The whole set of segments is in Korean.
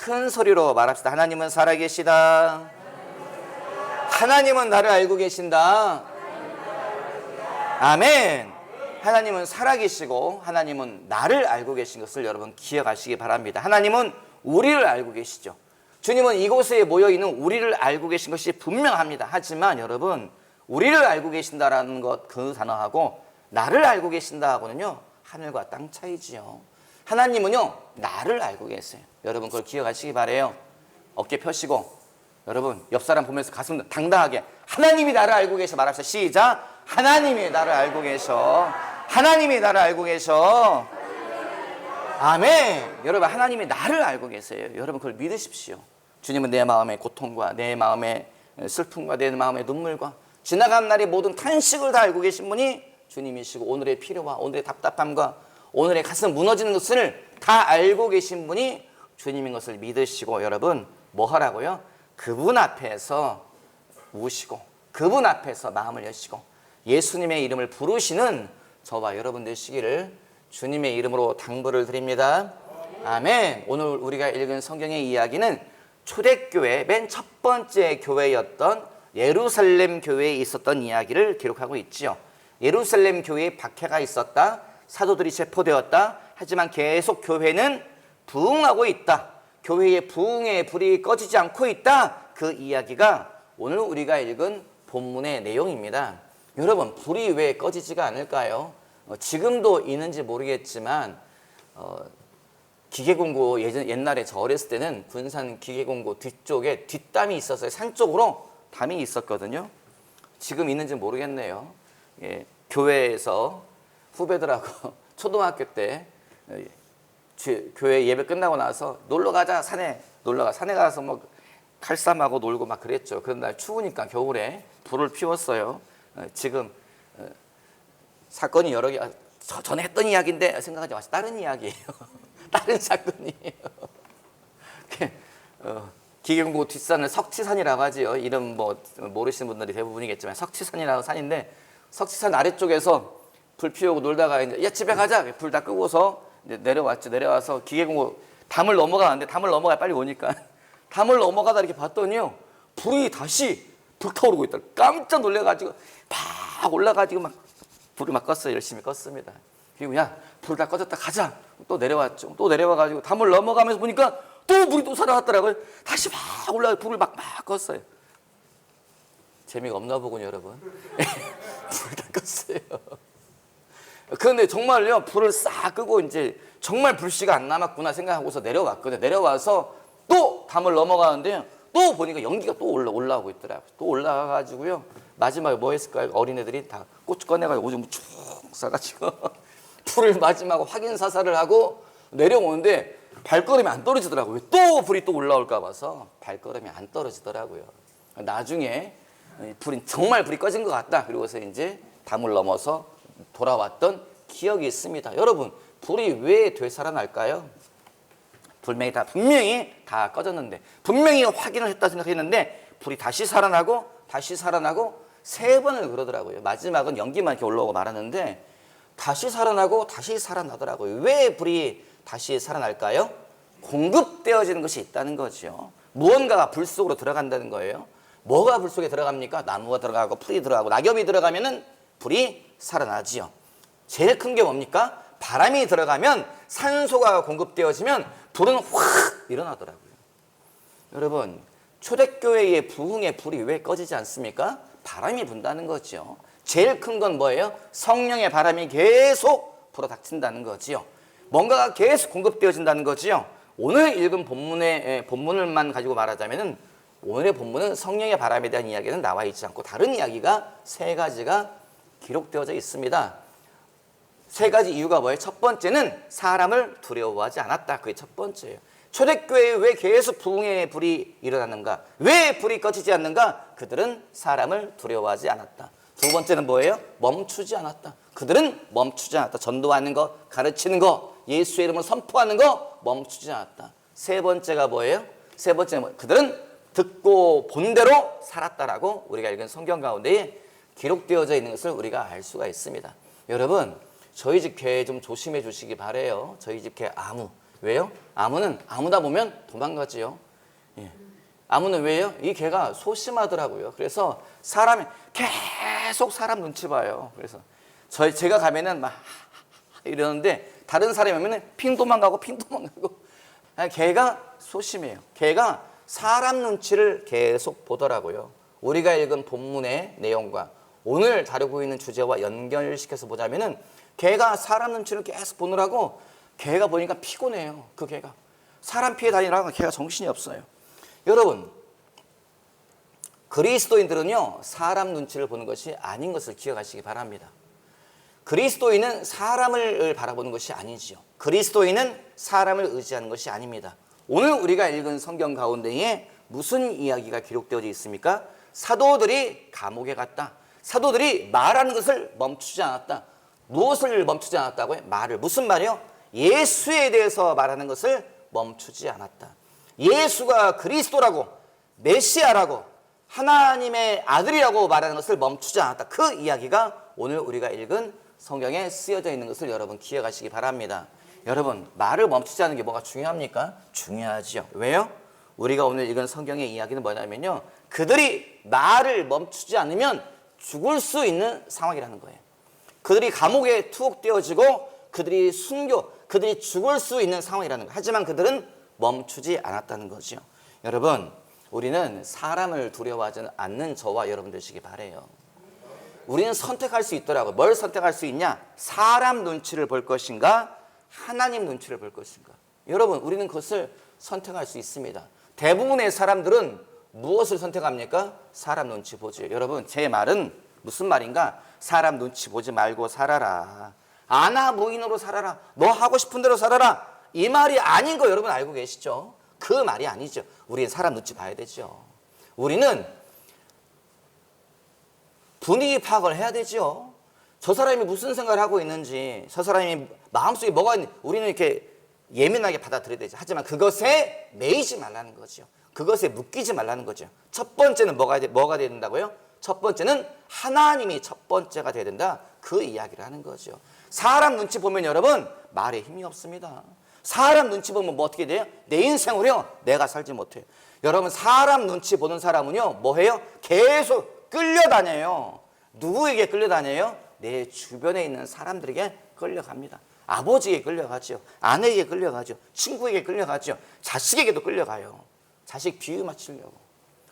큰 소리로 말합시다. 하나님은 살아계시다. 하나님은 나를 알고 계신다. 아멘. 하나님은 살아계시고 하나님은 나를 알고 계신 것을 여러분 기억하시기 바랍니다. 하나님은 우리를 알고 계시죠. 주님은 이곳에 모여있는 우리를 알고 계신 것이 분명합니다. 하지만 여러분, 우리를 알고 계신다라는 것 그 단어하고 나를 알고 계신다하고는요, 하늘과 땅 차이지요. 하나님은요, 나를 알고 계세요. 여러분 그걸 기억하시기 바래요. 어깨 펴시고 여러분 옆 사람 보면서 가슴 당당하게 하나님이 나를 알고 계셔 말합시다. 시작. 하나님이 나를 알고 계셔. 하나님이 나를 알고 계셔. 아멘. 여러분 하나님이 나를 알고 계세요. 여러분 그걸 믿으십시오. 주님은 내 마음의 고통과 내 마음의 슬픔과 내 마음의 눈물과 지나간 날의 모든 탄식을 다 알고 계신 분이 주님이시고, 오늘의 필요와 오늘의 답답함과 오늘의 가슴 무너지는 것을 다 알고 계신 분이 주님인 것을 믿으시고, 여러분 뭐 하라고요? 그분 앞에서 우시고 그분 앞에서 마음을 여시고 예수님의 이름을 부르시는 저와 여러분 되시기를 주님의 이름으로 당부를 드립니다. 아멘. 오늘 우리가 읽은 성경의 이야기는 초대교회 맨 첫 번째 교회였던 예루살렘 교회에 있었던 이야기를 기록하고 있지요. 예루살렘 교회에 박해가 있었다. 사도들이 체포되었다. 하지만 계속 교회는 부흥하고 있다. 교회의 부흥의 불이 꺼지지 않고 있다. 그 이야기가 오늘 우리가 읽은 본문의 내용입니다. 여러분, 불이 왜 꺼지지가 않을까요? 지금도 있는지 모르겠지만 기계공고 옛날에 저 어렸을 때는 군산 기계공고 뒤쪽에 뒷담이 있었어요. 산 쪽으로 담이 있었거든요. 지금 있는지 모르겠네요. 예, 교회에서 후배들하고 초등학교 때 교회 예배 끝나고 나서 놀러 가자, 산에 가서 뭐 칼싸움하고 놀고 막 그랬죠. 그런 날 추우니까 겨울에 불을 피웠어요. 지금 사건이 여러 개, 전에 했던 이야기인데 생각하지 마세요. 다른 이야기예요. 다른 사건이에요. 기경고 뒷산을 석치산이라고 하지요. 이름 뭐 모르시는 분들이 대부분이겠지만 석치산이라고 산인데, 석치산 아래쪽에서 불 피우고 놀다가 이제 야 집에 가자, 불 다 끄고서 이제 내려왔죠. 내려와서 기계공고 담을 넘어가는데, 담을 넘어가 빨리 오니까 담을 넘어가다 이렇게 봤더니요, 불이 다시 불타오르고 있다. 깜짝 놀래가지고 막 올라가지고 막 불을 막 껐어요. 열심히 껐습니다. 그리고 야 불 다 꺼졌다 가자. 또 내려왔죠. 또 내려와가지고 담을 넘어가면서 보니까 또 불이 또 살아났더라고요. 다시 막 올라가 불을 막 껐어요. 재미가 없나 보군요, 여러분. 불 다 껐어요. 그런데 정말요, 불을 싹 끄고 이제 정말 불씨가 안 남았구나 생각하고서 내려왔거든요. 내려와서 또 담을 넘어가는데요, 또 보니까 연기가 또 올라오고 있더라고요. 또 올라가가지고요, 마지막에 뭐 했을까요? 어린애들이 다 꽃 꺼내가지고 오줌 쭉 싸가지고 불을 마지막으로 확인 사살을 하고 내려오는데 발걸음이 안 떨어지더라고요. 또 불이 또 올라올까 봐서 발걸음이 안 떨어지더라고요. 나중에 정말 불이 꺼진 것 같다. 그리고서 이제 담을 넘어서 돌아왔던 기억이 있습니다. 여러분, 불이 왜 되살아날까요? 분명히 다 꺼졌는데, 분명히 확인을 했다 생각했는데 불이 다시 살아나고 다시 살아나고 3번을 그러더라고요. 마지막은 연기만 이렇게 올라오고 말았는데 다시 살아나고 다시 살아나더라고요. 왜 불이 다시 살아날까요? 공급되어지는 것이 있다는 거죠. 무언가가 불 속으로 들어간다는 거예요. 뭐가 불 속에 들어갑니까? 나무가 들어가고 풀이 들어가고 낙엽이 들어가면은 불이 살아나지요. 제일 큰 게 뭡니까? 바람이 들어가면, 산소가 공급되어지면 불은 확 일어나더라고요. 여러분, 초대교회의 부흥의 불이 왜 꺼지지 않습니까? 바람이 분다는 거죠. 제일 큰 건 뭐예요? 성령의 바람이 계속 불어닥친다는 거지요. 뭔가가 계속 공급되어진다는 거지요. 오늘 읽은 본문을만 가지고 말하자면은, 오늘의 본문은 성령의 바람에 대한 이야기는 나와 있지 않고 다른 이야기가 3가지가 기록되어져 있습니다. 3가지 이유가 뭐예요? 첫 번째는 사람을 두려워하지 않았다. 그게 첫 번째예요. 초대교회에 왜 계속 부흥의 불이 일어났는가? 왜 불이 꺼지지 않는가? 그들은 사람을 두려워하지 않았다. 두 번째는 뭐예요? 멈추지 않았다. 그들은 멈추지 않았다. 전도하는 거, 가르치는 거, 예수의 이름을 선포하는 거 멈추지 않았다. 3번째가 뭐예요? 3번째는 그들은 듣고 본 대로 살았다라고 우리가 읽은 성경 가운데에 기록되어져 있는 것을 우리가 알 수가 있습니다. 여러분, 저희 집 교회 좀 조심해 주시기 바래요. 저희 집 교회 왜요? 암은 아무나 보면 도망가지요. 예. 암은 왜요? 이 개가 소심하더라고요. 그래서 사람이 계속 사람 눈치 봐요. 그래서 제가 가면은 막 이러는데 다른 사람이 오면은 핑 도망가고. 개가 소심해요. 개가 사람 눈치를 계속 보더라고요. 우리가 읽은 본문의 내용과 오늘 다루고 있는 주제와 연결시켜서 보자면은 개가 사람 눈치를 계속 보느라고 개가 보니까 피곤해요. 그 개가 사람 피해 다니라고 개가 정신이 없어요. 여러분, 그리스도인들은요 사람 눈치를 보는 것이 아닌 것을 기억하시기 바랍니다. 그리스도인은 사람을 바라보는 것이 아니지요. 그리스도인은 사람을 의지하는 것이 아닙니다. 오늘 우리가 읽은 성경 가운데에 무슨 이야기가 기록되어 있습니까? 사도들이 감옥에 갔다. 사도들이 말하는 것을 멈추지 않았다. 무엇을 멈추지 않았다고요? 말을. 무슨 말이요? 예수에 대해서 말하는 것을 멈추지 않았다. 예수가 그리스도라고, 메시아라고, 하나님의 아들이라고 말하는 것을 멈추지 않았다. 그 이야기가 오늘 우리가 읽은 성경에 쓰여져 있는 것을 여러분 기억하시기 바랍니다. 여러분, 말을 멈추지 않는 게 뭐가 중요합니까? 중요하지요. 왜요? 우리가 오늘 읽은 성경의 이야기는 뭐냐면요, 그들이 말을 멈추지 않으면 죽을 수 있는 상황이라는 거예요. 그들이 감옥에 투옥되어지고 그들이 그들이 죽을 수 있는 상황이라는 거예요. 하지만 그들은 멈추지 않았다는 거죠. 여러분, 우리는 사람을 두려워하지 않는 저와 여러분 되시기 바라요. 우리는 선택할 수 있더라고요. 뭘 선택할 수 있냐? 사람 눈치를 볼 것인가? 하나님 눈치를 볼 것인가? 여러분, 우리는 그것을 선택할 수 있습니다. 대부분의 사람들은 무엇을 선택합니까? 사람 눈치 보죠. 여러분, 제 말은 무슨 말인가? 사람 눈치 보지 말고 살아라. 아나 무인으로 살아라. 너 하고 싶은 대로 살아라. 이 말이 아닌 거 여러분 알고 계시죠? 그 말이 아니죠. 우리는 사람 눈치 봐야 되죠. 우리는 분위기 파악을 해야 되죠. 저 사람이 무슨 생각을 하고 있는지, 저 사람이 마음속에 뭐가 있는지 우리는 이렇게 예민하게 받아들여야 되죠. 하지만 그것에 매이지 말라는 거죠. 그것에 묶이지 말라는 거죠. 첫 번째는 뭐가 돼야 된다고요? 첫 번째는 하나님이 첫 번째가 돼야 된다. 그 이야기를 하는 거죠. 사람 눈치 보면 여러분 말에 힘이 없습니다. 사람 눈치 보면 뭐 어떻게 돼요? 내 인생으로요 내가 살지 못해요. 여러분, 사람 눈치 보는 사람은요 뭐해요? 계속 끌려다녀요. 누구에게 끌려다녀요? 내 주변에 있는 사람들에게 끌려갑니다. 아버지에게 끌려가죠. 아내에게 끌려가죠. 친구에게 끌려가죠. 자식에게도 끌려가요. 자식 비유 맞추려고,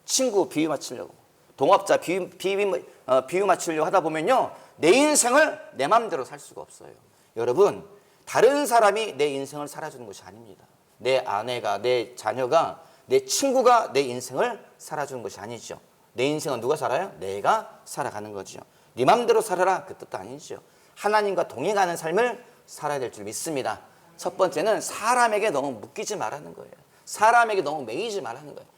친구 비유 맞추려고, 동업자 비유 맞추려고 하다 보면요 내 인생을 내 마음대로 살 수가 없어요. 여러분, 다른 사람이 내 인생을 살아주는 것이 아닙니다. 내 아내가, 내 자녀가, 내 친구가 내 인생을 살아주는 것이 아니죠. 내 인생은 누가 살아요? 내가 살아가는 거죠. 네 맘대로 살아라 그 뜻도 아니죠. 하나님과 동행하는 삶을 살아야 될 줄 믿습니다. 첫 번째는 사람에게 너무 묶이지 말라는 거예요. 사람에게 너무 매이지 말라는 거예요.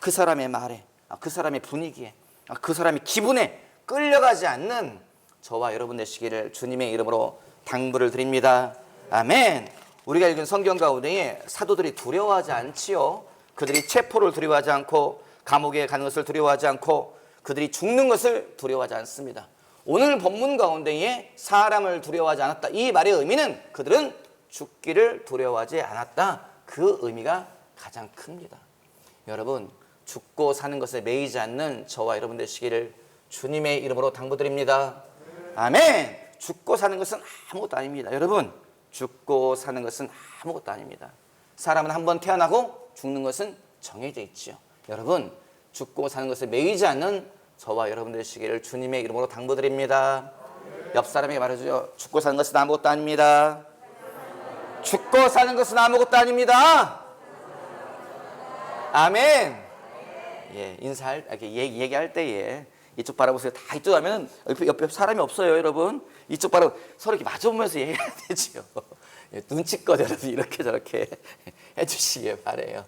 그 사람의 말에, 그 사람의 분위기에, 그 사람의 기분에 끌려가지 않는 저와 여러분 되시기를 주님의 이름으로 당부를 드립니다. 아멘. 우리가 읽은 성경 가운데에 사도들이 두려워하지 않지요. 그들이 체포를 두려워하지 않고 감옥에 가는 것을 두려워하지 않고 그들이 죽는 것을 두려워하지 않습니다. 오늘 본문 가운데에 사람을 두려워하지 않았다. 이 말의 의미는 그들은 죽기를 두려워하지 않았다. 그 의미가 가장 큽니다. 여러분, 죽고 사는 것에 매이지 않는 저와 여러분 되시기를 주님의 이름으로 당부드립니다. 아멘. 죽고 사는 것은 아무것도 아닙니다. 여러분, 죽고 사는 것은 아무것도 아닙니다. 사람은 한번 태어나고 죽는 것은 정해져 있죠. 여러분, 죽고 사는 것에 매이지 않는 저와 여러분 되시기를 주님의 이름으로 당부드립니다. 옆 사람에게 말해주죠. 죽고 사는 것은 아무것도 아닙니다. 죽고 사는 것은 아무것도 아닙니다. 아멘. 예, 얘기할 때에 이쪽 바라보세요. 다 이쪽 하면 옆에 사람이 없어요, 여러분. 이쪽 바라보 서로 이렇게 마주보면서 얘기해야 되죠. 예, 눈치껏 여러분 이렇게 저렇게 해주시길 바래요.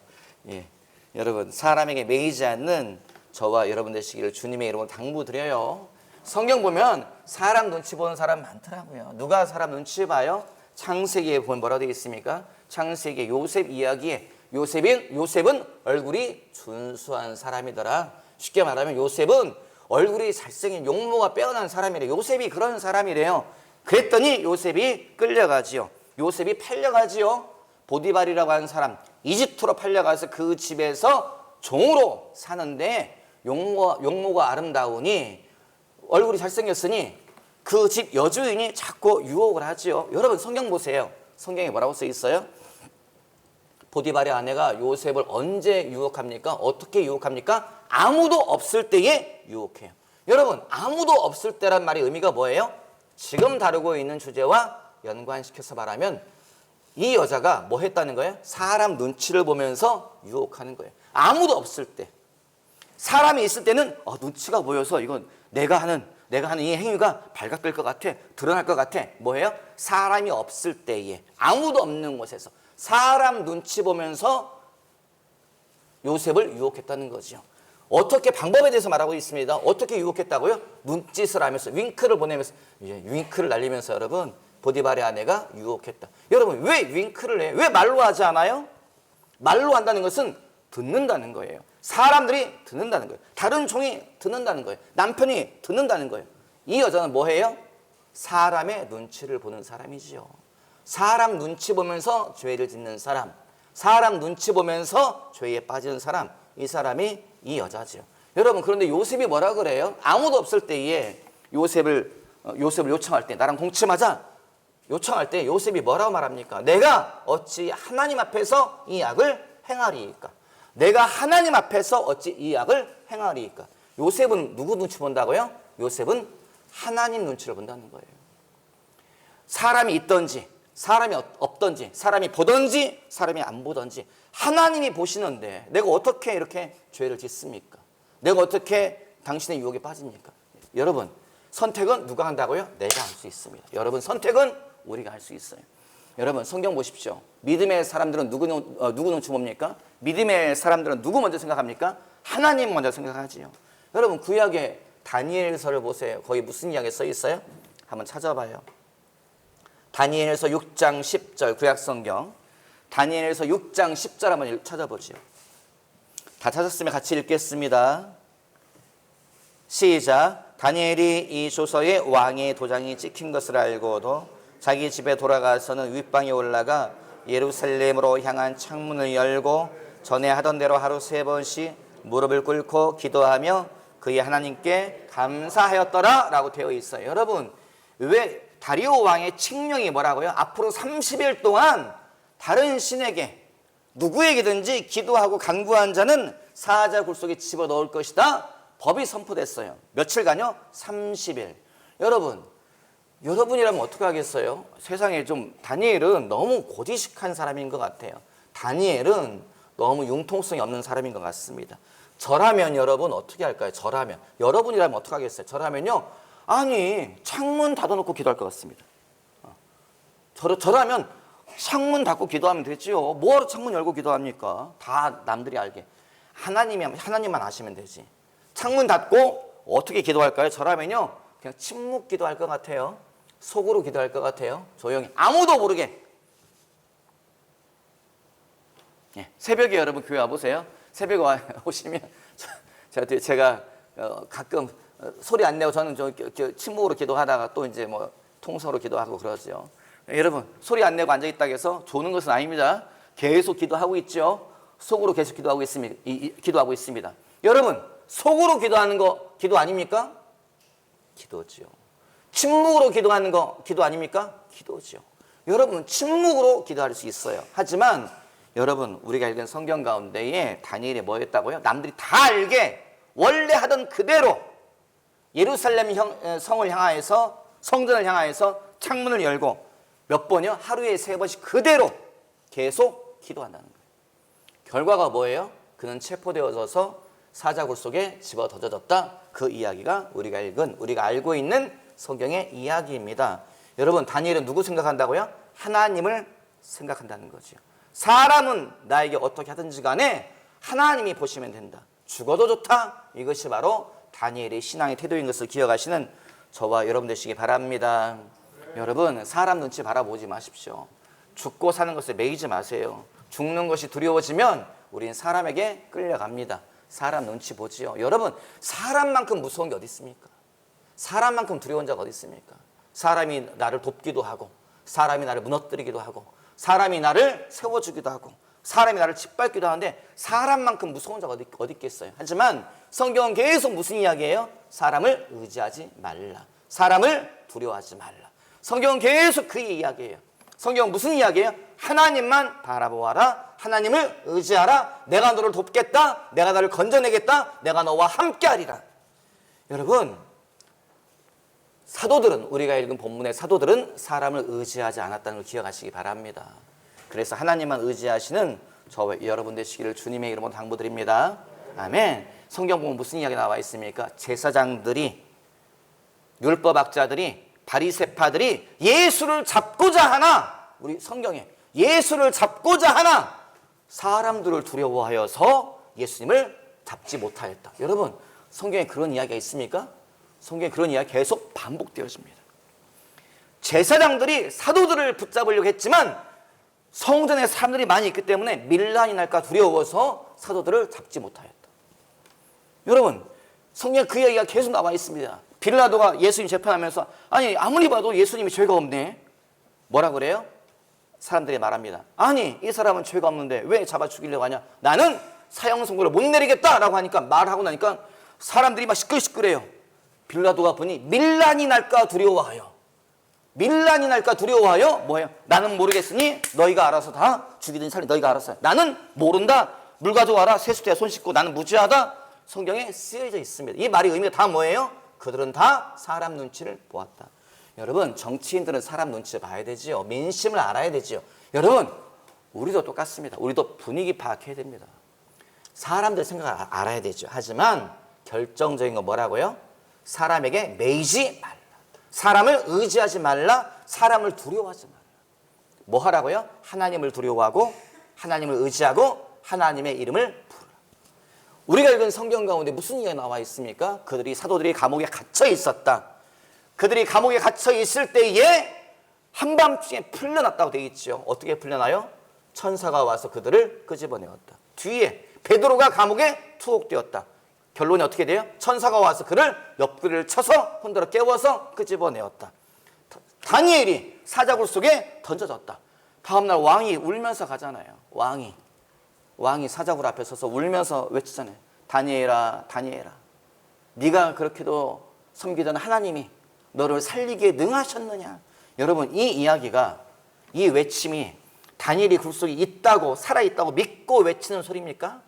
예, 여러분, 사람에게 매이지 않는 저와 여러분 되시기를 주님의 이름으로 당부드려요. 성경 보면 사람 눈치 보는 사람 많더라고요. 누가 사람 눈치 봐요? 창세기에 보면 뭐라고 되어 있습니까? 창세기 요셉 이야기에 요셉은 얼굴이 준수한 사람이더라. 쉽게 말하면 요셉은 얼굴이 잘생긴 용모가 빼어난 사람이래요. 요셉이 그런 사람이래요. 그랬더니 요셉이 끌려가지요. 요셉이 팔려가지요. 보디발이라고 하는 사람, 이집트로 팔려가서 그 집에서 종으로 사는데 용모가 아름다우니 얼굴이 잘생겼으니 그 집 여주인이 자꾸 유혹을 하지요. 여러분 성경 보세요. 성경에 뭐라고 써 있어요? 보디발의 아내가 요셉을 언제 유혹합니까? 어떻게 유혹합니까? 아무도 없을 때에 유혹해요. 여러분 아무도 없을 때란 말의 의미가 뭐예요? 지금 다루고 있는 주제와 연관시켜서 말하면 이 여자가 뭐 했다는 거예요? 사람 눈치를 보면서 유혹하는 거예요. 아무도 없을 때. 사람이 있을 때는 눈치가 보여서 이건 내가 하는 이 행위가 발각될 것 같아. 드러날 것 같아. 뭐예요? 사람이 없을 때에 아무도 없는 곳에서 사람 눈치 보면서 요셉을 유혹했다는 거죠. 어떻게 방법에 대해서 말하고 있습니다. 어떻게 유혹했다고요? 눈짓을 하면서 윙크를 보내면서 윙크를 날리면서 여러분 보디발의 아내가 유혹했다. 여러분 왜 윙크를 해요? 왜 말로 하지 않아요? 말로 한다는 것은 듣는다는 거예요. 사람들이 듣는다는 거예요. 다른 종이 듣는다는 거예요. 남편이 듣는다는 거예요. 이 여자는 뭐예요? 사람의 눈치를 보는 사람이지요. 사람 눈치 보면서 죄를 짓는 사람, 사람 눈치 보면서 죄에 빠지는 사람, 이 사람이 이 여자지요. 여러분 그런데 요셉이 뭐라 그래요? 아무도 없을 때에 요셉을 요청할 때 나랑 동침하자 요청할 때 요셉이 뭐라고 말합니까? 내가 어찌 하나님 앞에서 이 악을 행하리이까? 내가 하나님 앞에서 어찌 이 악을 행하리이까? 요셉은 누구 눈치 본다고요? 요셉은 하나님 눈치를 본다는 거예요. 사람이 있든지 사람이 없든지 사람이 보든지 사람이 안 보든지 하나님이 보시는데 내가 어떻게 이렇게 죄를 짓습니까? 내가 어떻게 당신의 유혹에 빠집니까? 여러분 선택은 누가 한다고요? 내가 할 수 있습니다. 여러분 선택은 우리가 할 수 있어요. 여러분 성경 보십시오. 믿음의 사람들은 누구 눈치 봅니까? 믿음의 사람들은 누구 먼저 생각합니까? 하나님 먼저 생각하지요. 여러분 구약의 다니엘서를 보세요. 거기 무슨 이야기 써 있어요? 한번 찾아봐요. 다니엘서 6장 10절 구약성경 다니엘서 6장 10절 한번 찾아보죠. 다 찾았으면 같이 읽겠습니다. 시작. 다니엘이 이 조서에 왕의 도장이 찍힌 것을 알고도 자기 집에 돌아가서는 윗방에 올라가 예루살렘으로 향한 창문을 열고 전에 하던 대로 하루 3번씩 무릎을 꿇고 기도하며 그의 하나님께 감사하였더라 라고 되어 있어요. 여러분 왜 다리오 왕의 칙령이 뭐라고요? 앞으로 30일 동안 다른 신에게 누구에게든지 기도하고 간구한 자는 사자 굴속에 집어넣을 것이다. 법이 선포됐어요. 며칠간요? 30일. 여러분이라면 어떻게 하겠어요? 세상에 좀 다니엘은 너무 고지식한 사람인 것 같아요. 다니엘은 너무 융통성이 없는 사람인 것 같습니다. 저라면 여러분 어떻게 할까요? 여러분이라면 어떻게 하겠어요? 저라면요. 아니 창문 닫아놓고 기도할 것 같습니다. 저라면 창문 닫고 기도하면 되지요. 뭐하러 창문 열고 기도합니까? 다 남들이 알게. 하나님만 아시면 되지. 창문 닫고 어떻게 기도할까요? 저라면요. 그냥 침묵 기도할 것 같아요. 속으로 기도할 것 같아요. 조용히 아무도 모르게. 새벽에 여러분 교회 와보세요. 새벽에 오시면 제가 가끔 소리 안 내고 저는 침묵으로 기도하다가 또 이제 뭐 통성으로 기도하고 그러죠. 여러분 소리 안 내고 앉아있다고 해서 조는 것은 아닙니다. 계속 기도하고 있죠. 속으로 계속 기도하고 있습니다. 여러분 속으로 기도하는 거 기도 아닙니까? 기도죠. 침묵으로 기도하는 거 기도 아닙니까? 기도죠. 여러분 침묵으로 기도할 수 있어요. 하지만 여러분 우리가 읽은 성경 가운데에 다니엘이 뭐 했다고요? 남들이 다 알게 원래 하던 그대로 예루살렘 성을 향하여서 성전을 향하여서 창문을 열고 몇 번이요? 하루에 3번씩 그대로 계속 기도한다는 거예요. 결과가 뭐예요? 그는 체포되어져서 사자굴 속에 집어던져졌다. 그 이야기가 우리가 알고 있는 성경의 이야기입니다. 여러분 다니엘은 누구 생각한다고요? 하나님을 생각한다는 거죠. 사람은 나에게 어떻게 하든지 간에 하나님이 보시면 된다. 죽어도 좋다. 이것이 바로 다니엘의 신앙의 태도인 것을 기억하시는 저와 여러분 되시기 바랍니다. 여러분 사람 눈치 바라보지 마십시오. 죽고 사는 것에 매이지 마세요. 죽는 것이 두려워지면 우린 사람에게 끌려갑니다. 사람 눈치 보지요. 여러분 사람만큼 무서운 게 어디 있습니까? 사람만큼 두려운 자가 어디 있습니까? 사람이 나를 돕기도 하고 사람이 나를 무너뜨리기도 하고 사람이 나를 세워주기도 하고 사람이 나를 짓밟기도 하는데 사람만큼 무서운 자가 어디 있겠어요. 하지만 성경은 계속 무슨 이야기예요? 사람을 의지하지 말라. 사람을 두려워하지 말라. 성경은 계속 그 이야기예요. 성경은 무슨 이야기예요? 하나님만 바라보아라. 하나님을 의지하라. 내가 너를 돕겠다. 내가 너를 건져내겠다. 내가 너와 함께하리라. 여러분, 사도들은, 우리가 읽은 본문의 사도들은 사람을 의지하지 않았다는 걸 기억하시기 바랍니다. 그래서 하나님만 의지하시는 저와 여러분 되시기를 주님의 이름으로 당부드립니다. 아멘. 성경 보면 무슨 이야기 나와 있습니까? 제사장들이, 율법학자들이, 바리새파들이 예수를 잡고자 하나, 우리 성경에 예수를 잡고자 하나 사람들을 두려워하여서 예수님을 잡지 못하였다. 여러분, 성경에 그런 이야기가 있습니까? 성경에 그런 이야기 계속 반복되어집니다. 제사장들이 사도들을 붙잡으려고 했지만 성전에 사람들이 많이 있기 때문에 밀란이 날까 두려워서 사도들을 잡지 못하였다. 여러분, 성경에 그 이야기가 계속 나와 있습니다. 빌라도가 예수님 재판하면서 아니 아무리 봐도 예수님이 죄가 없네. 뭐라 그래요? 사람들이 말합니다. 아니 이 사람은 죄가 없는데 왜 잡아 죽이려고 하냐. 나는 사형 선고를 못 내리겠다라고 하니까 말하고 나니까 사람들이 막 시끌시끌해요. 빌라도가 보니 밀란이 날까 두려워하여, 밀란이 날까 두려워하여 뭐예요? 나는 모르겠으니 너희가 알아서 다 죽이든 살리든 너희가 알아서 해. 나는 모른다. 물 가져와라. 세수대 손 씻고 나는 무죄하다. 성경에 쓰여져 있습니다. 이 말의 의미가 다 뭐예요? 그들은 다 사람 눈치를 보았다. 여러분, 정치인들은 사람 눈치를 봐야 되지요. 민심을 알아야 되지요. 여러분, 우리도 똑같습니다. 우리도 분위기 파악해야 됩니다. 사람들 생각을 알아야 되죠. 하지만 결정적인 건 뭐라고요? 사람에게 매이지 말라. 사람을 의지하지 말라. 사람을 두려워하지 말라. 뭐 하라고요? 하나님을 두려워하고 하나님을 의지하고 하나님의 이름을 부르라. 우리가 읽은 성경 가운데 무슨 이야기가 나와 있습니까? 사도들이 감옥에 갇혀 있었다. 그들이 감옥에 갇혀 있을 때에 한밤중에 풀려났다고 되어 있죠. 어떻게 풀려나요? 천사가 와서 그들을 끄집어내었다. 뒤에 베드로가 감옥에 투옥되었다. 결론이 어떻게 돼요? 천사가 와서 그를 옆구리를 쳐서 흔들어 깨워서 끄집어내었다. 다니엘이 사자굴 속에 던져졌다. 다음날 왕이 울면서 가잖아요. 왕이 사자굴 앞에 서서 울면서 외치잖아요. 다니엘아, 다니엘아, 네가 그렇게도 섬기던 하나님이 너를 살리기에 능하셨느냐. 여러분, 이 이야기가, 이 외침이 다니엘이 굴 속에 있다고, 살아있다고 믿고 외치는 소리입니까?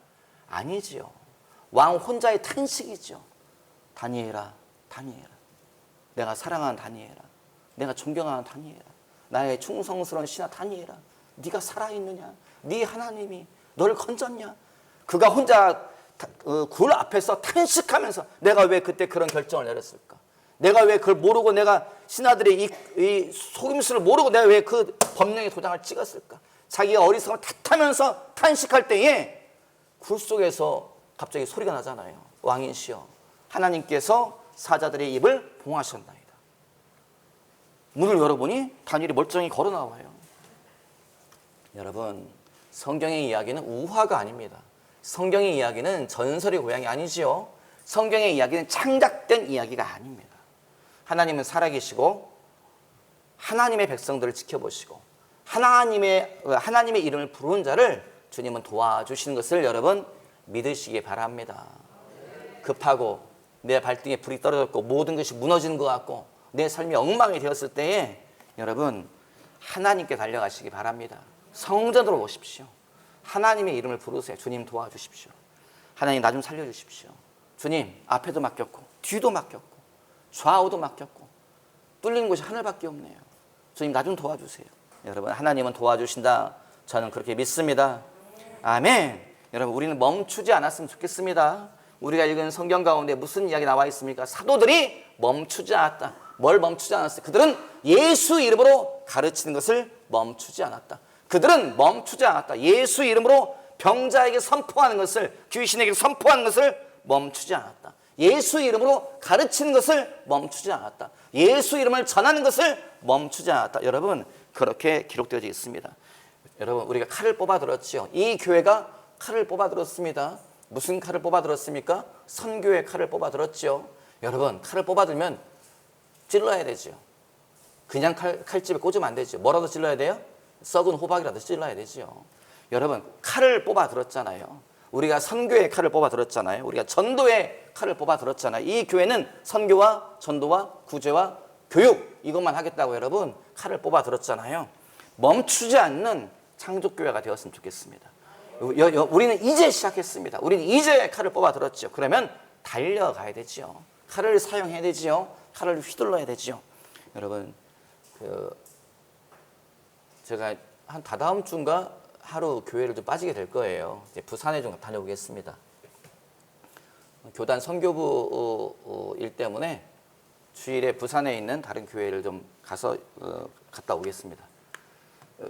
아니지요. 왕 혼자의 탄식이죠. 다니엘아, 다니엘아, 내가 사랑하는 다니엘아, 내가 존경하는 다니엘아, 나의 충성스러운 신하 다니엘아, 네가 살아있느냐? 네 하나님이 너를 건졌냐? 그가 혼자 굴 앞에서 탄식하면서 내가 왜 그때 그런 결정을 내렸을까? 내가 왜 그걸 모르고, 내가 신하들의 이 속임수를 모르고 내가 왜 그 법령의 도장을 찍었을까? 자기가 어리석음을 탓하면서 탄식할 때에 굴 속에서 갑자기 소리가 나잖아요. 왕이시여, 하나님께서 사자들의 입을 봉하셨나이다. 문을 열어보니 다니엘이 멀쩡히 걸어 나와요. 여러분, 성경의 이야기는 우화가 아닙니다. 성경의 이야기는 전설의 고향이 아니지요. 성경의 이야기는 창작된 이야기가 아닙니다. 하나님은 살아계시고 하나님의 백성들을 지켜보시고 하나님의 이름을 부르는 자를 주님은 도와주시는 것을 여러분 믿으시기 바랍니다. 급하고 내 발등에 불이 떨어졌고 모든 것이 무너지는 것 같고 내 삶이 엉망이 되었을 때에 여러분 하나님께 달려가시기 바랍니다. 성전으로 오십시오. 하나님의 이름을 부르세요. 주님 도와주십시오. 하나님 나 좀 살려주십시오. 주님 앞에도 맡겼고 뒤도 맡겼고 좌우도 맡겼고 뚫리는 곳이 하늘밖에 없네요. 주님 나 좀 도와주세요. 여러분 하나님은 도와주신다. 저는 그렇게 믿습니다. 아멘. 여러분 우리는 멈추지 않았으면 좋겠습니다. 우리가 읽은 성경 가운데 무슨 이야기 나와 있습니까? 사도들이 멈추지 않았다. 뭘 멈추지 않았어요? 그들은 예수 이름으로 가르치는 것을 멈추지 않았다. 그들은 멈추지 않았다. 예수 이름으로 병자에게 선포하는 것을, 귀신에게 선포하는 것을 멈추지 않았다. 예수 이름으로 가르치는 것을 멈추지 않았다. 예수 이름을 전하는 것을 멈추지 않았다. 여러분 그렇게 기록되어져 있습니다. 여러분 우리가 칼을 뽑아 들었지요. 이 교회가 칼을 뽑아 들었습니다. 무슨 칼을 뽑아 들었습니까? 선교의 칼을 뽑아 들었지요. 여러분 칼을 뽑아 들면 찔러야 되죠. 그냥 칼집에 꽂으면 안 되죠. 뭐라도 찔러야 돼요? 썩은 호박이라도 찔러야 되죠. 여러분, 칼을 뽑아 들었잖아요. 우리가 선교의 칼을 뽑아 들었잖아요. 우리가 전도의 칼을 뽑아 들었잖아요. 이 교회는 선교와 전도와 구제와 교육 이것만 하겠다고 여러분 칼을 뽑아 들었잖아요. 멈추지 않는 창조교회가 되었으면 좋겠습니다. 우리는 이제 시작했습니다. 우리는 이제 칼을 뽑아 들었죠. 그러면 달려가야 되죠. 칼을 사용해야 되죠. 칼을 휘둘러야 되죠. 여러분, 제가 한 다다음 주인가 하루 교회를 좀 빠지게 될 거예요. 이제 부산에 좀 다녀오겠습니다. 교단 선교부 일 때문에 주일에 부산에 있는 다른 교회를 좀 가서 갔다 오겠습니다.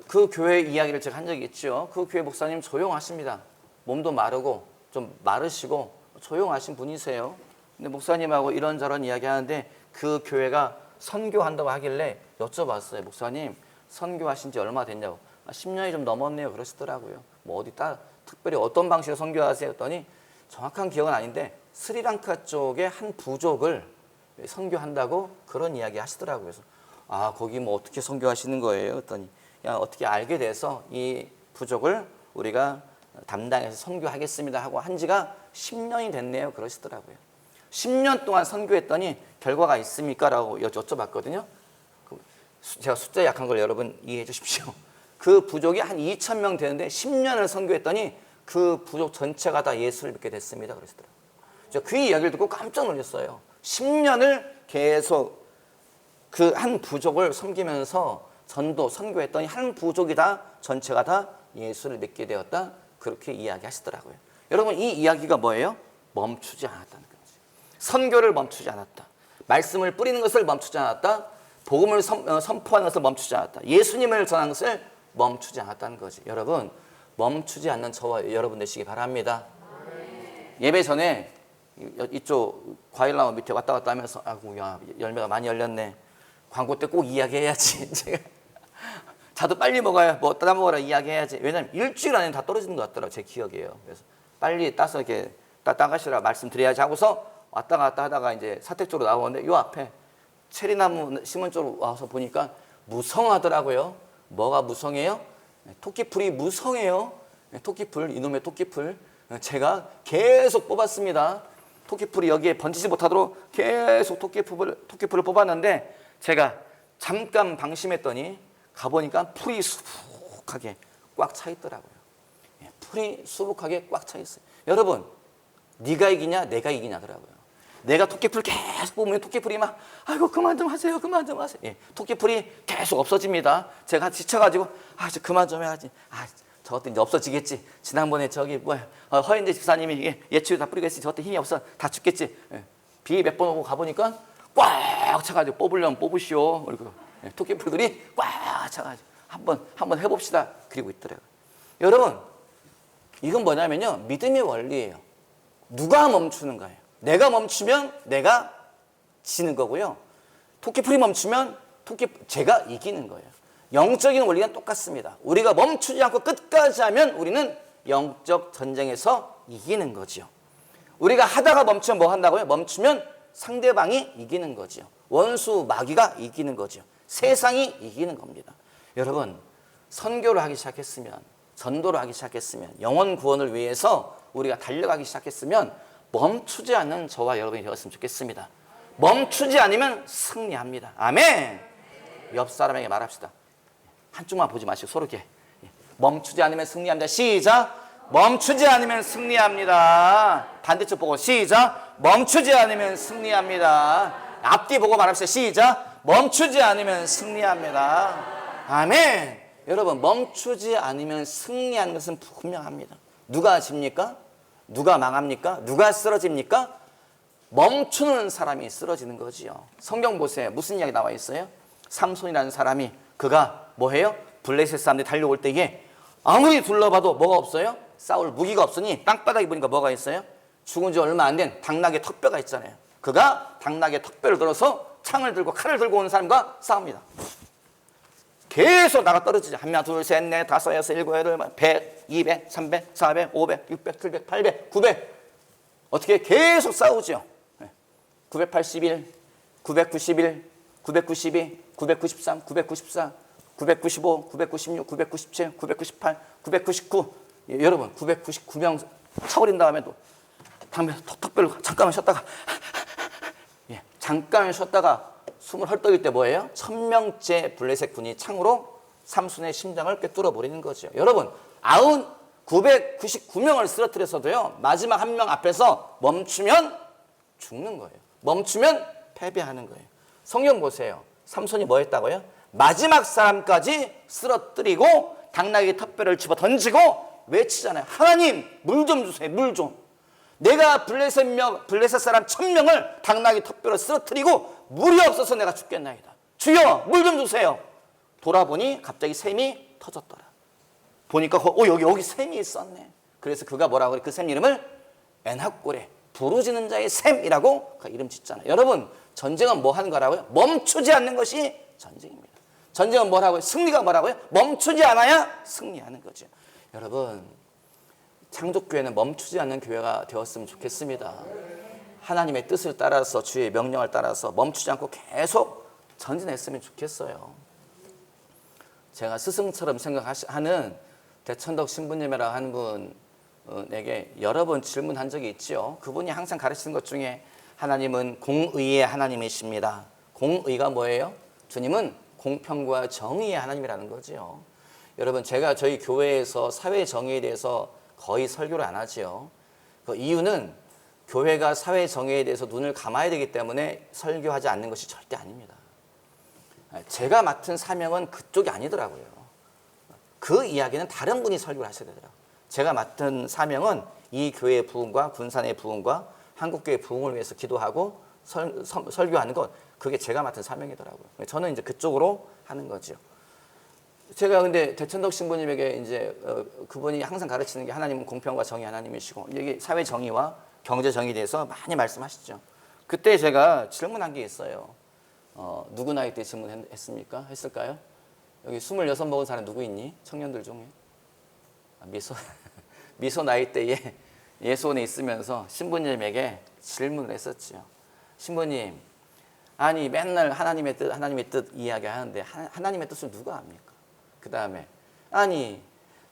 그 교회 이야기를 제가 한 적이 있죠. 그 교회 목사님 조용하십니다. 몸도 마르고 좀 마르시고 조용하신 분이세요. 근데 목사님하고 이런저런 이야기하는데 그 교회가 선교한다고 하길래 여쭤봤어요. 목사님 선교하신 지 얼마 됐냐고. 10년이 좀 넘었네요. 그러시더라고요. 뭐 어디 특별히 어떤 방식으로 선교하세요? 했더니 정확한 기억은 아닌데 스리랑카 쪽의 한 부족을 선교한다고 그런 이야기 하시더라고요. 그래서 거기 뭐 어떻게 선교하시는 거예요? 했더니 어떻게 알게 돼서 이 부족을 우리가 담당해서 선교하겠습니다 하고 한 지가 10년이 됐네요. 그러시더라고요. 10년 동안 선교했더니 결과가 있습니까? 라고 여쭤봤거든요. 제가 숫자 약한 걸 여러분 이해해 주십시오. 그 부족이 한 2,000명 되는데 10년을 선교했더니 그 부족 전체가 다 예수를 믿게 됐습니다. 그러시더라고요. 그 이야기를 듣고 깜짝 놀랐어요. 10년을 계속 그 한 부족을 섬기면서 전도, 선교했더니 한 부족이 다 전체가 다 예수를 믿게 되었다. 그렇게 이야기하시더라고요. 여러분 이 이야기가 뭐예요? 멈추지 않았다는 거죠. 선교를 멈추지 않았다. 말씀을 뿌리는 것을 멈추지 않았다. 복음을 선포하는 것을 멈추지 않았다. 예수님을 전하는 것을 멈추지 않았다는 거지. 여러분 멈추지 않는 저와 여러분 되시기 바랍니다. 예배 전에 이쪽 과일나무 밑에 왔다 갔다 하면서 야 열매가 많이 열렸네. 광고 때 꼭 이야기해야지. 제가 자도 빨리 먹어야 뭐 따다 먹어라 이야기해야지. 왜냐하면 일주일 안에 다 떨어지는 것 같더라고요. 제 기억이에요. 그래서 빨리 따서 이렇게 따가시라 말씀드려야지 하고서 왔다 갔다 하다가 이제 사택 쪽으로 나오는데 요 앞에 체리나무 심은 쪽으로 와서 보니까 무성하더라고요. 뭐가 무성해요? 토끼풀이 무성해요. 토끼풀, 이놈의 토끼풀. 제가 계속 뽑았습니다. 토끼풀이 여기에 번지지 못하도록 계속 토끼풀을 뽑았는데 제가 잠깐 방심했더니 가보니까 풀이 수북하게 꽉 차 있더라고요. 풀이 수북하게 꽉 차 있어요. 여러분, 네가 이기냐 내가 이기냐더라고요. 내가 토끼풀 계속 뽑으면 토끼풀이 막 아이고 그만 좀 하세요. 그만 좀 하세요. 토끼풀이 계속 없어집니다. 제가 지쳐가지고 이제 그만 좀 해야지. 저것도 이제 없어지겠지. 지난번에 저기 허인재 집사님이 예치료 다 뿌리고 했지. 저것도 힘이 없어. 다 죽겠지. 비 몇 번 오고 가보니까 꽉 차가지고 뽑으려면 뽑으시오. 그리고 토끼풀들이 꽉 차가지고 한번 해봅시다. 그리고 있더라고요. 여러분 이건 뭐냐면요. 믿음의 원리예요. 누가 멈추는가예요. 내가 멈추면 내가 지는 거고요. 토끼풀이 멈추면 제가 이기는 거예요. 영적인 원리는 똑같습니다. 우리가 멈추지 않고 끝까지 하면 우리는 영적 전쟁에서 이기는 거죠. 우리가 하다가 멈추면 뭐 한다고요? 멈추면 상대방이 이기는 거죠. 원수 마귀가 이기는 거죠. 세상이 이기는 겁니다. 여러분 선교를 하기 시작했으면 전도를 하기 시작했으면 영혼 구원을 위해서 우리가 달려가기 시작했으면 멈추지 않는 저와 여러분이 되었으면 좋겠습니다. 멈추지 않으면 승리합니다. 아멘. 옆 사람에게 말합시다. 한쪽만 보지 마시고 서로 이렇게 멈추지 않으면 승리합니다. 시작. 멈추지 않으면 승리합니다. 반대쪽 보고 시작. 멈추지 않으면 승리합니다. 앞뒤 보고 말합시다. 시작. 멈추지 않으면 승리합니다. 아멘. 여러분 멈추지 않으면 승리하는 것은 분명합니다. 누가 집니까? 누가 망합니까? 누가 쓰러집니까? 멈추는 사람이 쓰러지는 거지요. 성경 보세요. 무슨 이야기 나와 있어요? 삼손이라는 사람이 그가 뭐해요? 블레셋 사람들이 달려올 때에 아무리 둘러봐도 뭐가 없어요? 싸울 무기가 없으니 땅바닥에 보니까 뭐가 있어요? 죽은 지 얼마 안 된 당나귀 턱뼈가 있잖아요. 그가 당나귀 턱뼈를 들어서 창을 들고 칼을 들고 온 사람과 싸웁니다. 계속 나가 떨어지죠. 1, 2, 3, 4, 5, 6, 7, 8, 100, 200, 300, 400, 500, 600, 700, 800, 900 어떻게 계속 싸우죠. 981, 991, 992, 993, 994, 995, 996, 997, 998, 999. 여러분 999명 쳐버린 다음에도 담배 턱턱 빼고 잠깐만 쉬었다가 잠깐 쉬었다가 숨을 헐떡일 때 뭐예요? 1000명째 블레셋 군이 창으로 삼손의 심장을 꿰뚫어 버리는 거죠. 여러분 999명을 쓰러뜨려서도요, 마지막 한 명 앞에서 멈추면 죽는 거예요. 멈추면 패배하는 거예요. 성경 보세요. 삼손이 뭐 했다고요? 마지막 사람까지 쓰러뜨리고 당나귀 턱뼈를 집어 던지고 외치잖아요. 하나님 물 좀 주세요. 물 좀. 내가 블레셋 사람 1000명을 당나귀 턱뼈로 쓰러뜨리고 물이 없어서 내가 죽겠나이다. 주여 물 좀 주세요. 돌아보니 갑자기 샘이 터졌더라. 보니까 여기 샘이 있었네. 그래서 그가 뭐라고 그래? 그 샘 이름을 엔하골에 부르짖는 자의 샘이라고 그 이름 짓잖아요. 여러분 전쟁은 뭐 하는 거라고요? 멈추지 않는 것이 전쟁입니다. 전쟁은 뭐라고요? 승리가 뭐라고요? 멈추지 않아야 승리하는 거죠. 여러분 창조교회는 멈추지 않는 교회가 되었으면 좋겠습니다. 하나님의 뜻을 따라서 주의 명령을 따라서 멈추지 않고 계속 전진했으면 좋겠어요. 제가 스승처럼 생각하는 대천덕 신부님이라고 하는 분에게 여러 번 질문한 적이 있죠. 그분이 항상 가르치는 것 중에 하나님은 공의의 하나님이십니다. 공의가 뭐예요? 주님은 공평과 정의의 하나님이라는 거죠. 여러분 제가 저희 교회에서 사회 정의에 대해서 거의 설교를 안 하지요. 그 이유는 교회가 사회 정의에 대해서 눈을 감아야 되기 때문에 설교하지 않는 것이 절대 아닙니다. 제가 맡은 사명은 그쪽이 아니더라고요. 그 이야기는 다른 분이 설교를 하셔야 되더라고요. 제가 맡은 사명은 이 교회의 부흥과 군산의 부흥과 한국교회의 부흥을 위해서 기도하고 설교하는 것, 그게 제가 맡은 사명이더라고요. 저는 이제 그쪽으로 하는 거죠. 제가 근데 대천덕 신부님에게 이제 그분이 항상 가르치는 게 하나님은 공평과 정의 하나님이시고 여기 사회 정의와 경제 정의에 대해서 많이 말씀하시죠. 그때 제가 질문한 게 있어요. 누구 나이 때 질문했습니까? 했을까요? 여기 26 먹은 사람 누구 있니? 청년들 중에. 미소 나이 때에 예수원에 있으면서 신부님에게 질문을 했었죠. 신부님, 아니 맨날 하나님의 뜻 이야기하는데 하나님의 뜻을 누가 압니까? 그 다음에 아니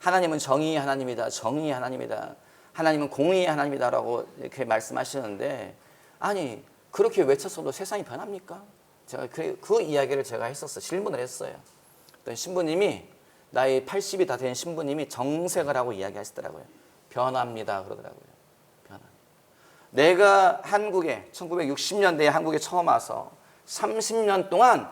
하나님은 정의의 하나님이다. 정의의 하나님이다. 하나님은 공의의 하나님이다라고 이렇게 말씀하시는데 아니 그렇게 외쳤어도 세상이 변합니까? 제가 그 이야기를 제가 했었어요. 질문을 했어요. 어떤 신부님이 나이 80이 다 된 신부님이 정색을 하고 이야기하시더라고요. 변합니다 그러더라고요. 변합니다. 내가 한국에 1960년대에 한국에 처음 와서 30년 동안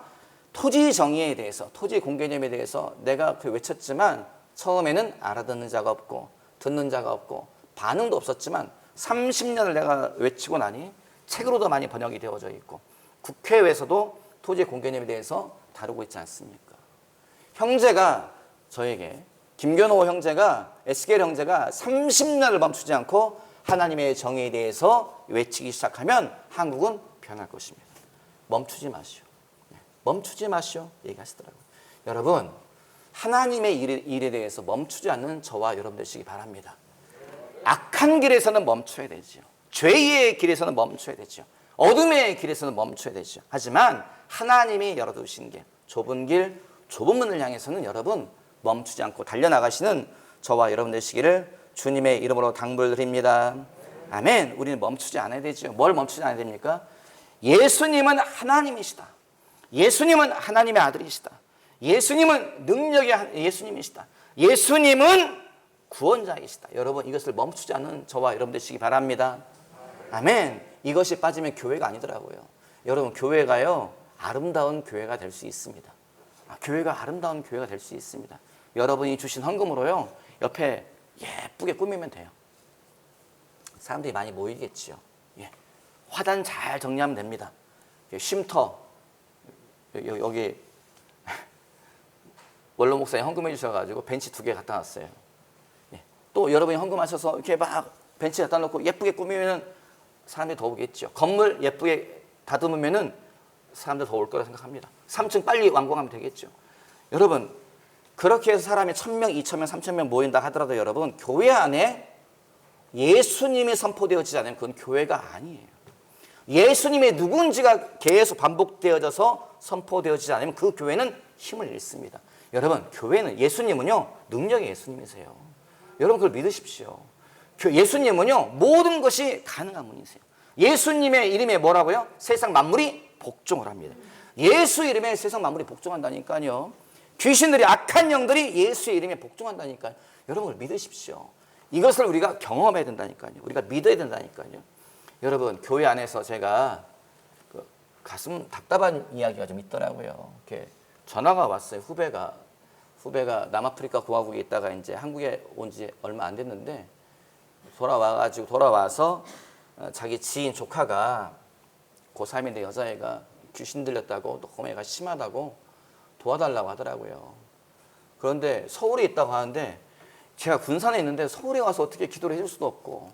토지 정의에 대해서 토지 공개념에 대해서 내가 외쳤지만 처음에는 알아듣는 자가 없고 듣는 자가 없고 반응도 없었지만 30년을 내가 외치고 나니 책으로도 많이 번역이 되어져 있고 국회에서도 토지 공개념에 대해서 다루고 있지 않습니까? 형제가 저에게 김견호 형제가 에스겔 형제가 30년을 멈추지 않고 하나님의 정의에 대해서 외치기 시작하면 한국은 변할 것입니다. 멈추지 마시오. 멈추지 마시오 얘기하시더라고요. 여러분 하나님의 일에 대해서 멈추지 않는 저와 여러분 되시기 바랍니다. 악한 길에서는 멈춰야 되죠. 죄의 길에서는 멈춰야 되죠. 어둠의 길에서는 멈춰야 되죠. 하지만 하나님이 열어두신 길, 좁은 길, 좁은 문을 향해서는 여러분 멈추지 않고 달려나가시는 저와 여러분 되시기를 주님의 이름으로 당부드립니다. 아멘. 우리는 멈추지 않아야 되죠. 뭘 멈추지 않아야 됩니까? 예수님은 하나님이시다. 예수님은 하나님의 아들이시다. 예수님은 능력의 예수님이시다. 예수님은 구원자이시다. 여러분 이것을 멈추지 않는 저와 여러분 되시기 바랍니다. 아멘. 이것이 빠지면 교회가 아니더라고요. 여러분 교회가요 아름다운 교회가 될 수 있습니다. 교회가 아름다운 교회가 될 수 있습니다. 여러분이 주신 헌금으로요 옆에 예쁘게 꾸미면 돼요. 사람들이 많이 모이겠지요. 화단 잘 정리하면 됩니다. 쉼터 여기 원로 목사님 헌금해 주셔가지고 벤치 2개 갖다 놨어요. 또 여러분이 헌금하셔서 이렇게 막 벤치 갖다 놓고 예쁘게 꾸미면 사람들이 더 오겠죠. 건물 예쁘게 다듬으면 사람들 더 올 거라 생각합니다. 3층 빨리 완공하면 되겠죠. 여러분 그렇게 해서 사람이 1000명, 2000명, 3000명 모인다 하더라도 여러분 교회 안에 예수님이 선포되어지지 않으면 그건 교회가 아니에요. 예수님의 누군지가 계속 반복되어져서 선포되어지지 않으면 그 교회는 힘을 잃습니다. 여러분, 교회는, 예수님은요 능력의 예수님이세요. 여러분 그걸 믿으십시오. 예수님은요 모든 것이 가능한 분이세요. 예수님의 이름에 뭐라고요? 세상 만물이 복종을 합니다. 예수 이름에 세상 만물이 복종한다니까요. 귀신들이, 악한 영들이 예수의 이름에 복종한다니까요. 여러분 그걸 믿으십시오. 이것을 우리가 경험해야 된다니까요. 우리가 믿어야 된다니까요. 여러분, 교회 안에서 제가 가슴 답답한 이야기가 좀 있더라고요. 이렇게 전화가 왔어요. 후배가 남아프리카 공화국에 있다가 이제 한국에 온 지 얼마 안 됐는데 돌아와서 자기 지인 조카가 고3인데 여자애가 귀신 들렸다고, 또 고매가 심하다고 도와달라고 하더라고요. 그런데 서울에 있다고 하는데 제가 군산에 있는데 서울에 와서 어떻게 기도를 해줄 수도 없고,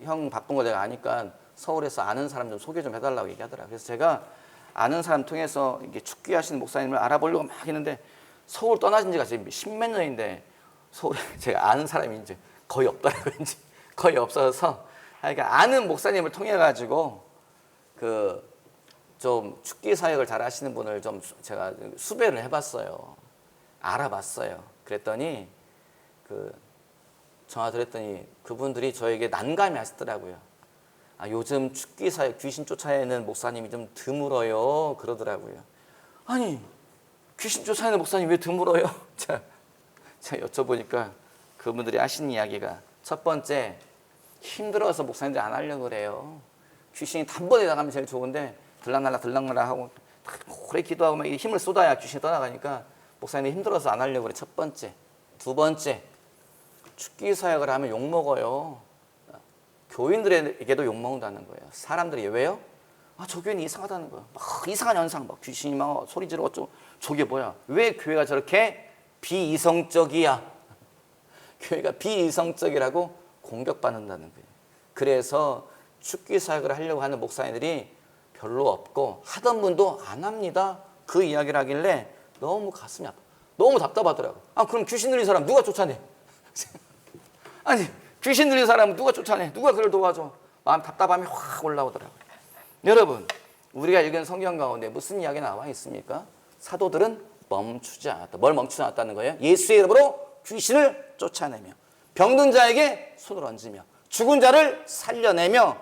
형 바쁜 거 내가 아니까 서울에서 아는 사람 좀 소개 좀 해달라고 얘기하더라고요. 그래서 제가 아는 사람 통해서 이게 축기하시는 목사님을 알아보려고 막 했는데 서울 떠나신 지가 지금 십몇 년인데 서울에 제가 아는 사람이 이제 거의 없더라고요. 이제 거의 없어서, 그러니까 아는 목사님을 통해 가지고 좀 축기 사역을 잘 하시는 분을 좀 제가 수배를 해봤어요. 알아봤어요. 그랬더니 전화 드렸더니 그분들이 저에게 난감해 하시더라고요. 요즘 축기 사역 귀신 쫓아내는 목사님이 좀 드물어요 그러더라고요. 아니, 귀신 쫓아내는 목사님 왜 드물어요? 제가 여쭤보니까 그분들이 하시는 이야기가, 첫 번째, 힘들어서 목사님들이 안 하려고 그래요. 귀신이 단번에 나가면 제일 좋은데 들락날락 하고 오래 기도하고 막 힘을 쏟아야 귀신이 떠나가니까 목사님이 힘들어서 안 하려고 그래. 첫 번째. 두 번째, 축기 사역을 하면 욕먹어요. 교인들에게도 욕먹는다는 거예요. 사람들이. 왜요? 저 교인이 이상하다는 거예요. 막 이상한 현상, 막 귀신이 막 소리 지르고 어쩌고. 저게 뭐야? 왜 교회가 저렇게 비이성적이야? 교회가 비이성적이라고 공격받는다는 거예요. 그래서 축기 사역을 하려고 하는 목사님들이 별로 없고, 하던 분도 안 합니다. 그 이야기를 하길래 너무 가슴이 아파. 너무 답답하더라고요. 그럼 귀신 들린 사람 누가 쫓아내? 아니, 귀신 들린 사람은 누가 쫓아내? 누가 그를 도와줘? 마음 답답함이 확 올라오더라고요. 여러분, 우리가 읽은 성경 가운데 무슨 이야기 나와 있습니까? 사도들은 멈추지 않았다. 뭘 멈추지 않았다는 거예요? 예수의 이름으로 귀신을 쫓아내며, 병든 자에게 손을 얹으며, 죽은 자를 살려내며,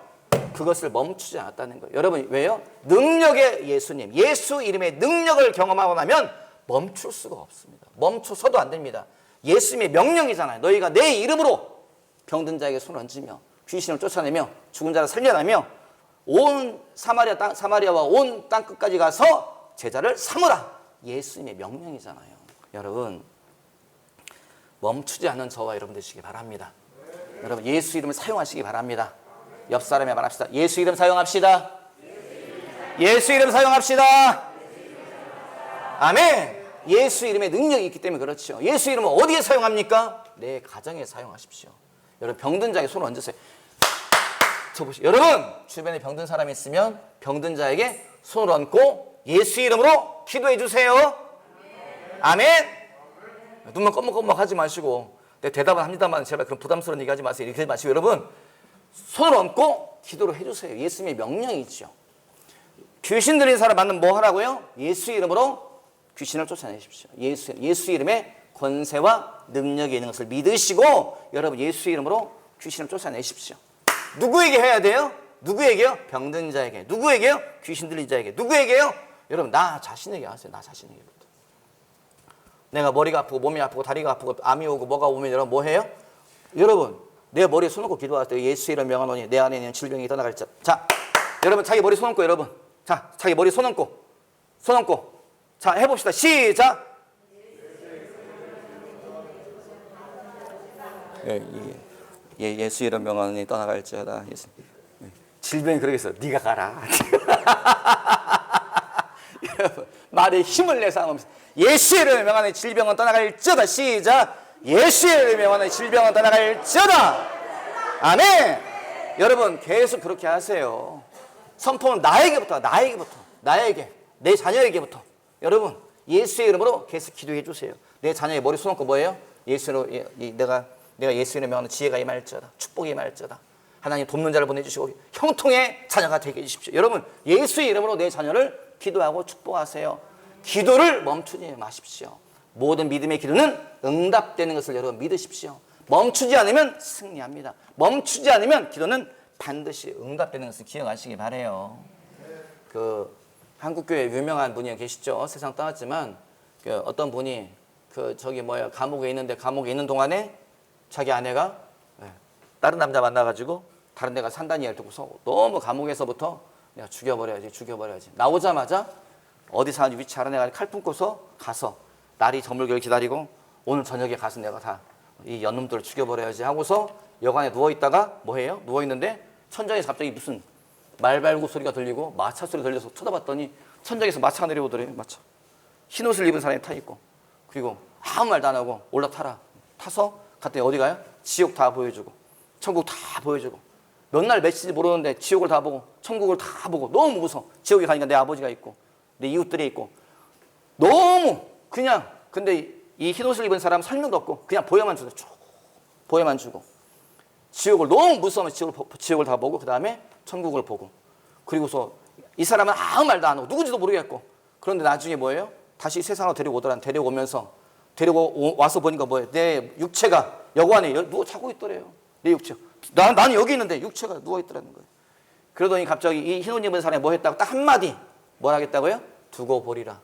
그것을 멈추지 않았다는 거예요. 여러분, 왜요? 능력의 예수님, 예수 이름의 능력을 경험하고 나면 멈출 수가 없습니다. 멈춰서도 안 됩니다. 예수님의 명령이잖아요. 너희가 내 이름으로 병든 자에게 손을 얹으며 귀신을 쫓아내며 죽은 자를 살려내며 온 사마리아와 온 땅 끝까지 가서 제자를 삼으라. 예수님의 명령이잖아요. 여러분, 멈추지 않는 저와 여러분 되시기 바랍니다. 여러분, 예수 이름을 사용하시기 바랍니다. 옆 사람에 말합시다. 예수 이름 사용합시다. 예수 이름 사용합시다. 아멘. 예수 이름에 능력이 있기 때문에 그렇죠. 예수 이름은 어디에 사용합니까? 내 가정에 사용하십시오. 여러분, 병든 자에게 손을 얹으세요. 여러분, 주변에 병든 사람이 있으면 병든 자에게 손을 얹고 예수 이름으로 기도해 주세요. 아멘. 눈만 꺼먹꺼먹 하지 마시고, 내 대답은 합니다만 제발 그런 부담스러운 얘기 하지 마세요. 이렇게 하지 마시고, 여러분, 손을 얹고 기도를 해주세요. 예수님의 명령이죠. 귀신 들린 사람 만나면 뭐 하라고요? 예수 이름으로 귀신을 쫓아내십시오. 예수 이름의 권세와 능력이 있는 것을 믿으시고, 여러분, 예수 이름으로 귀신을 쫓아내십시오. 누구에게 해야 돼요? 누구에게요? 병든 자에게. 누구에게요? 귀신 들린 자에게. 누구에게요? 여러분, 나 자신에게 하세요. 나 자신에게부터. 내가 머리가 아프고 몸이 아프고 다리가 아프고 암이 오고 뭐가 오면 여러분 뭐 해요? 여러분, 내 머리에 손 얹고 기도할 때 예수 이름 명하노니 내 안에 있는 질병이 떠나갈지어다. 자, 여러분, 자기 머리 손 얹고, 여러분, 자, 자기 머리 손 얹고, 자, 해봅시다. 시작. 예수 이름 명하노니 떠나갈지어다. 질병이 그러겠어. 네가 가라. 여러분, 말에 힘을 내서 하면서 예수 이름 명하노니 질병은 떠나갈지어다. 시작. 예수 이름 명하노니 질병은 떠나갈지어다. 아멘. 여러분, 계속 그렇게 하세요. 선포는 나에게부터, 나에게, 내 자녀에게부터. 여러분, 예수의 이름으로 계속 기도해 주세요. 내 자녀의 머리 손 얹고 뭐예요? 예수로, 내가 예수 이름 명하는 지혜가 임할지어다. 축복이 임할지어다. 하나님 돕는 자를 보내주시고 형통의 자녀가 되게 해주십시오. 여러분, 예수의 이름으로 내 자녀를 기도하고 축복하세요. 기도를 멈추지 마십시오. 모든 믿음의 기도는 응답되는 것을 여러분 믿으십시오. 멈추지 않으면 승리합니다. 멈추지 않으면 기도는 반드시 응답되는 것을 기억하시기 바라요. 그 한국교회 유명한 분이 계시죠. 세상 떠났지만 그 어떤 분이 그 저기 뭐야 감옥에 있는 동안에 자기 아내가 다른 남자 만나가지고 다른 데가 산다는 이야기를 듣고서 너무 감옥에서부터 내가 죽여버려야지 나오자마자 어디 사는지 위치 알아내가 칼 품고서 가서 날이 저물기를 기다리고 오늘 저녁에 가서 내가 다 이 연놈들을 죽여버려야지 하고서 여관에 누워있다가 뭐해요? 누워있는데 천장에서 갑자기 무슨 말발굽 소리가 들리고 마차 소리 들려서 쳐다봤더니 천장에서 마차가 내려오더래요. 마차. 흰 옷을 입은 사람이 타 있고 그리고 아무 말도 안 하고 올라타라. 타서 갔더니 어디 가요? 지옥 다 보여주고 천국 다 보여주고 몇 날 며칠인지 모르는데 지옥을 다 보고 천국을 다 보고 너무 무서워. 지옥에 가니까 내 아버지가 있고 내 이웃들이 있고 너무 그냥 근데 이 흰 옷을 입은 사람 설명도 없고 그냥 보여만 주고 쭉 보여만 주고 지옥을 너무 무서우면 지옥을 다 보고 그 다음에 천국을 보고 그리고서 이 사람은 아무 말도 안 하고 누군지도 모르겠고 그런데 나중에 뭐예요? 다시 세상으로 데려오면서 와서 보니까 뭐예요? 내 육체가 여관에 누워 자고 있더래요. 내 육체. 나는 여기 있는데 육체가 누워있더라는 거예요. 그러더니 갑자기 이 흰 옷 입은 사람이 뭐 했다고 딱 한마디 뭘 하겠다고요? 두고 보리라.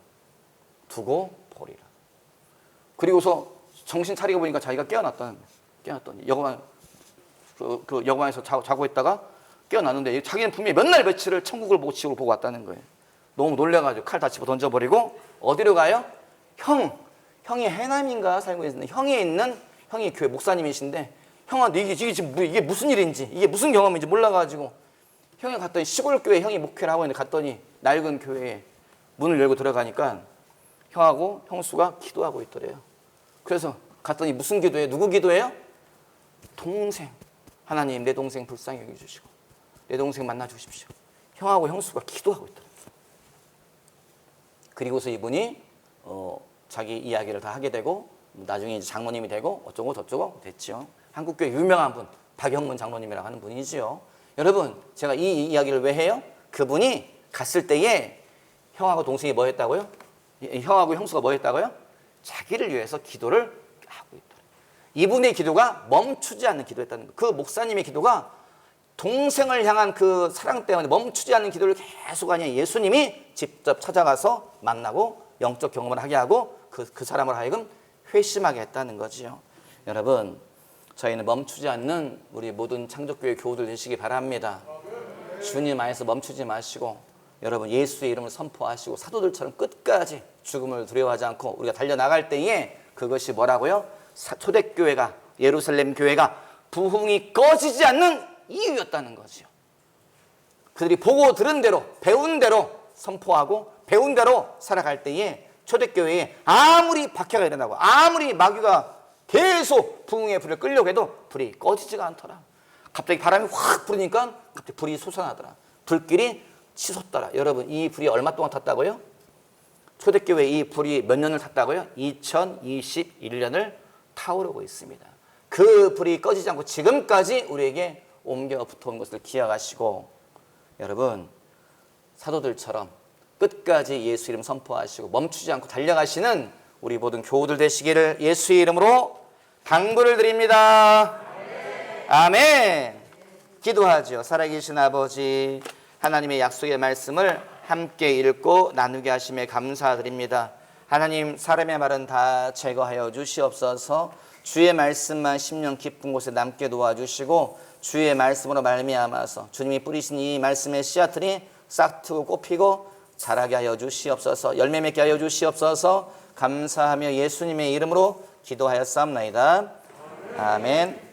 그리고서 정신 차리고 보니까 자기가 깨어났더니 여관에서 자고 있다가 깨어났는데 자기는 분명히 몇 날 며칠을 천국을 보고 지옥을 보고 왔다는 거예요. 너무 놀래가지고 칼 다 집어 던져버리고 어디로 가요? 형이 해남인가 살고 있는데 형이 교회 목사님이신데 형한테 이게 무슨 일인지 이게 무슨 경험인지 몰라가지고 형이 갔더니 시골 교회 형이 목회를 하고 있는데 갔더니 낡은 교회에 문을 열고 들어가니까 형하고 형수가 기도하고 있더래요. 그래서 갔더니 무슨 기도예요? 누구 기도예요? 동생. 하나님 내 동생 불쌍히 여겨주시고 내 동생 만나 주십시오. 형하고 형수가 기도하고 있더래요. 그리고서 이분이 자기 이야기를 다 하게 되고 나중에 이제 장로님이 되고 어쩌고 저쩌고 됐죠. 한국교회 유명한 분 박영문 장로님이라고 하는 분이지요. 여러분 제가 이 이야기를 왜 해요? 그분이 갔을 때에 형하고 동생이 뭐 했다고요? 형하고 형수가 뭐 했다고요? 자기를 위해서 기도를 하고 있더래요. 이분의 기도가 멈추지 않는 기도였다는 거예요. 그 목사님의 기도가 동생을 향한 그 사랑 때문에 멈추지 않는 기도를 계속 하니 예수님이 직접 찾아가서 만나고 영적 경험을 하게 하고 그 사람을 하여금 회심하게 했다는 거지요. 여러분 저희는 멈추지 않는 우리 모든 창조교회 교우들 되시기 바랍니다. 주님 안에서 멈추지 마시고 여러분 예수의 이름을 선포하시고 사도들처럼 끝까지 죽음을 두려워하지 않고 우리가 달려나갈 때에 그것이 뭐라고요? 초대교회가 예루살렘 교회가 부흥이 꺼지지 않는 이유였다는 거죠. 그들이 보고 들은 대로 배운 대로 선포하고 배운 대로 살아갈 때에 초대교회에 아무리 박해가 일어나고 아무리 마귀가 계속 부흥의 불을 끌려고 해도 불이 꺼지지가 않더라. 갑자기 바람이 확 불으니까 갑자기 불이 솟아나더라. 불길이 치솟더라. 여러분 이 불이 얼마 동안 탔다고요? 초대교회 이 불이 몇 년을 탔다고요? 2021년을 타오르고 있습니다. 그 불이 꺼지지 않고 지금까지 우리에게 옮겨 붙어온 것을 기억하시고 여러분 사도들처럼 끝까지 예수 이름 선포하시고 멈추지 않고 달려가시는 우리 모든 교우들 되시기를 예수의 이름으로 당부를 드립니다. 아멘. 기도하죠. 살아계신 아버지 하나님의 약속의 말씀을 함께 읽고 나누게 하심에 감사드립니다. 하나님 사람의 말은 다 제거하여 주시옵소서. 주의 말씀만 심령 깊은 곳에 남게 도와주시고 주의 말씀으로 말미암아서 주님이 뿌리신 이 말씀의 씨앗들이 싹트고 꽃피고 자라게 하여 주시옵소서. 열매 맺게 하여 주시옵소서. 감사하며 예수님의 이름으로 기도하였사옵나이다. 아멘.